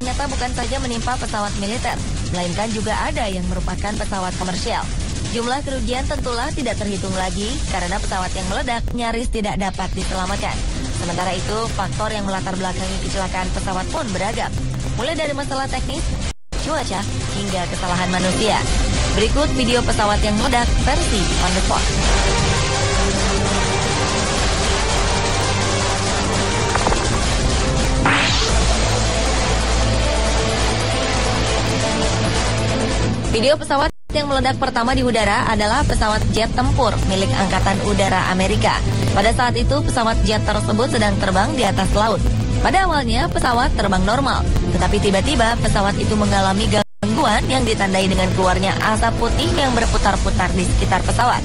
ternyata bukan saja menimpa pesawat militer, melainkan juga ada yang merupakan pesawat komersial. Jumlah kerugian tentulah tidak terhitung lagi karena pesawat yang meledak nyaris tidak dapat diselamatkan. Sementara itu, faktor yang melatar belakangi kecelakaan pesawat pun beragam, mulai dari masalah teknis, cuaca, hingga kesalahan manusia. Berikut video pesawat yang meledak versi on the spot. Video pesawat yang meledak pertama di udara adalah pesawat jet tempur milik Angkatan Udara Amerika. Pada saat itu, pesawat jet tersebut sedang terbang di atas laut. Pada awalnya, pesawat terbang normal, tetapi tiba-tiba pesawat itu mengalami gangguan yang ditandai dengan keluarnya asap putih yang berputar-putar di sekitar pesawat.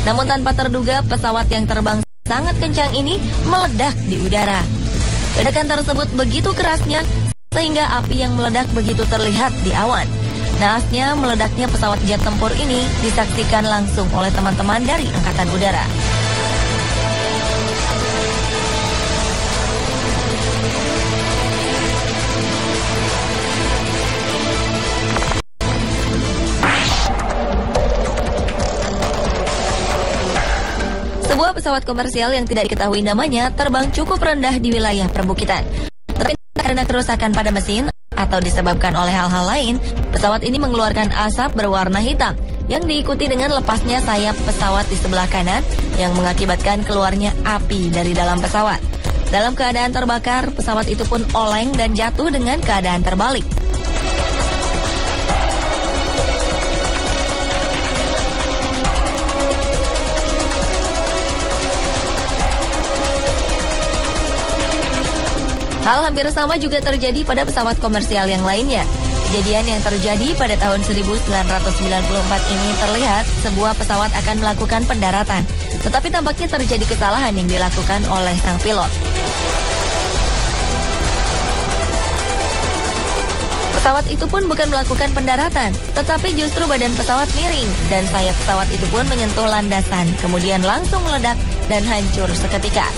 Namun tanpa terduga, pesawat yang terbang sangat kencang ini meledak di udara. Ledakan tersebut begitu kerasnya, sehingga api yang meledak begitu terlihat di awan. Naasnya, meledaknya pesawat jet tempur ini disaksikan langsung oleh teman-teman dari Angkatan Udara. Sebuah pesawat komersial yang tidak diketahui namanya terbang cukup rendah di wilayah perbukitan. Tapi karena kerusakan pada mesin atau disebabkan oleh hal-hal lain, pesawat ini mengeluarkan asap berwarna hitam yang diikuti dengan lepasnya sayap pesawat di sebelah kanan yang mengakibatkan keluarnya api dari dalam pesawat. Dalam keadaan terbakar, pesawat itu pun oleng dan jatuh dengan keadaan terbalik. Hal hampir sama juga terjadi pada pesawat komersial yang lainnya. Kejadian yang terjadi pada tahun 1994 ini terlihat sebuah pesawat akan melakukan pendaratan, tetapi tampaknya terjadi kesalahan yang dilakukan oleh sang pilot. Pesawat itu pun bukan melakukan pendaratan, tetapi justru badan pesawat miring dan sayap pesawat itu pun menyentuh landasan, kemudian langsung meledak dan hancur seketika.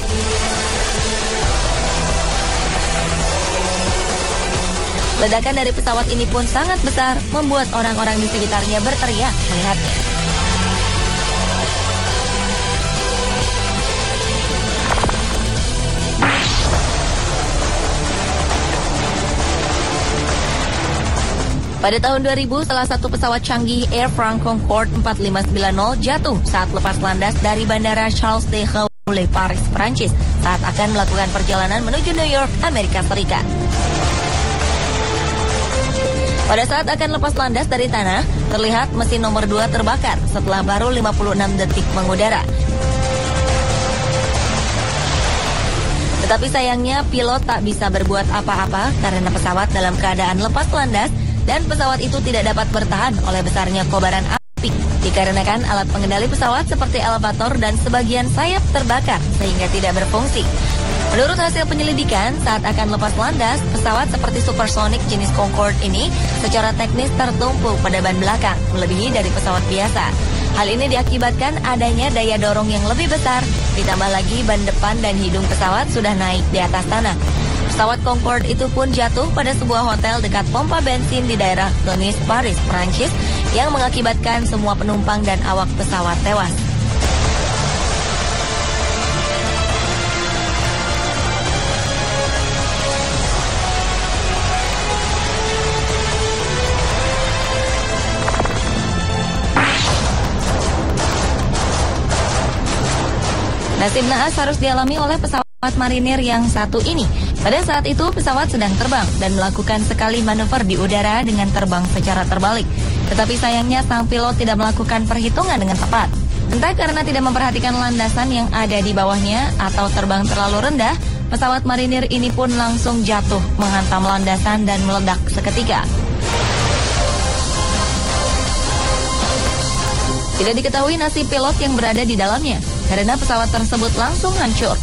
Ledakan dari pesawat ini pun sangat besar, membuat orang-orang di sekitarnya berteriak melihatnya. Pada tahun 2000, salah satu pesawat canggih Air France Concorde 4590 jatuh saat lepas landas dari Bandara Charles de Gaulle, Paris, Prancis, saat akan melakukan perjalanan menuju New York, Amerika Serikat. Pada saat akan lepas landas dari tanah, terlihat mesin nomor 2 terbakar setelah baru 56 detik mengudara. Tetapi sayangnya pilot tak bisa berbuat apa-apa karena pesawat dalam keadaan lepas landas dan pesawat itu tidak dapat bertahan oleh besarnya kobaran api. Dikarenakan alat pengendali pesawat seperti elevator dan sebagian sayap terbakar sehingga tidak berfungsi. Menurut hasil penyelidikan, saat akan lepas landas, pesawat seperti supersonik jenis Concorde ini secara teknis tertumpu pada ban belakang, melebihi dari pesawat biasa. Hal ini diakibatkan adanya daya dorong yang lebih besar, ditambah lagi ban depan dan hidung pesawat sudah naik di atas tanah. Pesawat Concorde itu pun jatuh pada sebuah hotel dekat pompa bensin di daerah Tunis, Paris, Prancis, yang mengakibatkan semua penumpang dan awak pesawat tewas. Nasib naas harus dialami oleh pesawat marinir yang satu ini. Pada saat itu pesawat sedang terbang dan melakukan sekali manuver di udara dengan terbang secara terbalik. Tetapi sayangnya sang pilot tidak melakukan perhitungan dengan tepat. Entah karena tidak memperhatikan landasan yang ada di bawahnya atau terbang terlalu rendah, pesawat marinir ini pun langsung jatuh menghantam landasan dan meledak seketika. Tidak diketahui nasib pilot yang berada di dalamnya karena pesawat tersebut langsung hancur.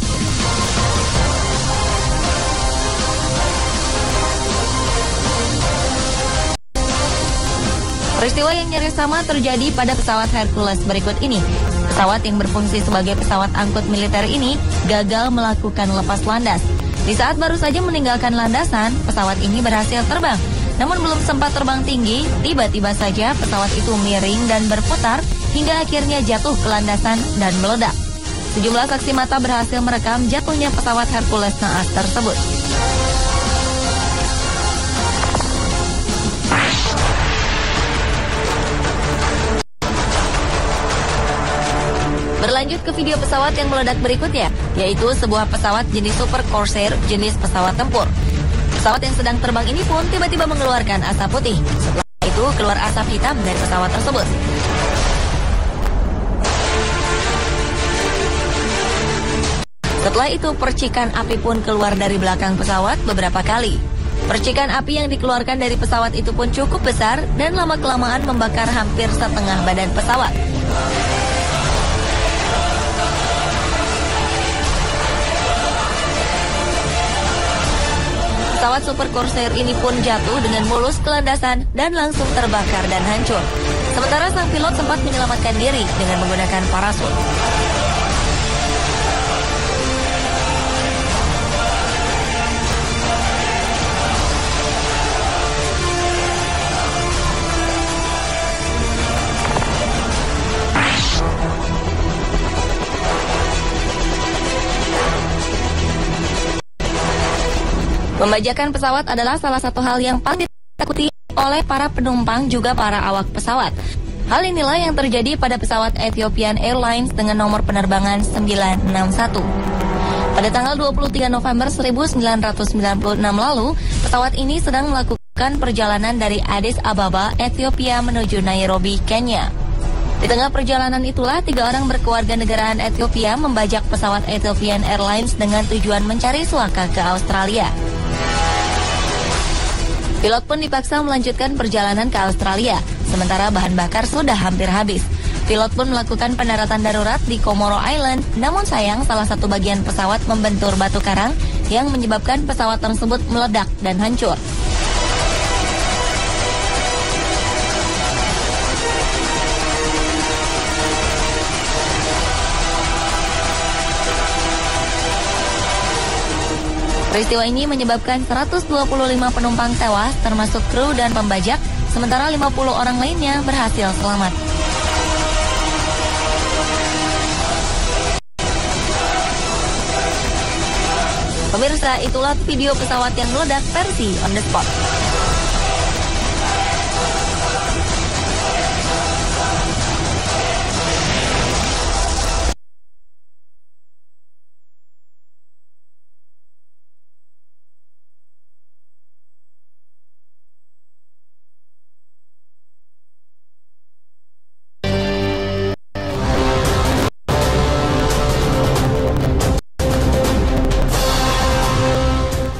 Peristiwa yang nyaris sama terjadi pada pesawat Hercules berikut ini. Pesawat yang berfungsi sebagai pesawat angkut militer ini gagal melakukan lepas landas. Di saat baru saja meninggalkan landasan, pesawat ini berhasil terbang. Namun belum sempat terbang tinggi, tiba-tiba saja pesawat itu miring dan berputar hingga akhirnya jatuh ke landasan dan meledak. Sejumlah saksi mata berhasil merekam jatuhnya pesawat Hercules naas tersebut. Berlanjut ke video pesawat yang meledak berikutnya, yaitu sebuah pesawat jenis Super Corsair jenis pesawat tempur. Pesawat yang sedang terbang ini pun tiba-tiba mengeluarkan asap putih. Setelah itu keluar asap hitam dari pesawat tersebut. Setelah itu percikan api pun keluar dari belakang pesawat beberapa kali. Percikan api yang dikeluarkan dari pesawat itu pun cukup besar dan lama-kelamaan membakar hampir setengah badan pesawat. Pesawat Super Corsair ini pun jatuh dengan mulus ke landasan dan langsung terbakar dan hancur. Sementara sang pilot sempat menyelamatkan diri dengan menggunakan parasut. Membajakan pesawat adalah salah satu hal yang paling ditakuti oleh para penumpang juga para awak pesawat. Hal inilah yang terjadi pada pesawat Ethiopian Airlines dengan nomor penerbangan 961. Pada tanggal 23 November 1996 lalu, pesawat ini sedang melakukan perjalanan dari Addis Ababa, Ethiopia menuju Nairobi, Kenya. Di tengah perjalanan itulah 3 orang berkeluarga negaraan Ethiopia membajak pesawat Ethiopian Airlines dengan tujuan mencari suaka ke Australia. Pilot pun dipaksa melanjutkan perjalanan ke Australia, sementara bahan bakar sudah hampir habis. Pilot pun melakukan pendaratan darurat di Comoro Island, namun sayang salah satu bagian pesawat membentur batu karang yang menyebabkan pesawat tersebut meledak dan hancur. Peristiwa ini menyebabkan 125 penumpang tewas termasuk kru dan pembajak, sementara 50 orang lainnya berhasil selamat. Pemirsa, itulah video pesawat yang meledak versi on the spot.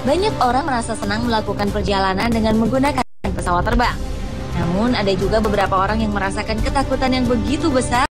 Banyak orang merasa senang melakukan perjalanan dengan menggunakan pesawat terbang. Namun ada juga beberapa orang yang merasakan ketakutan yang begitu besar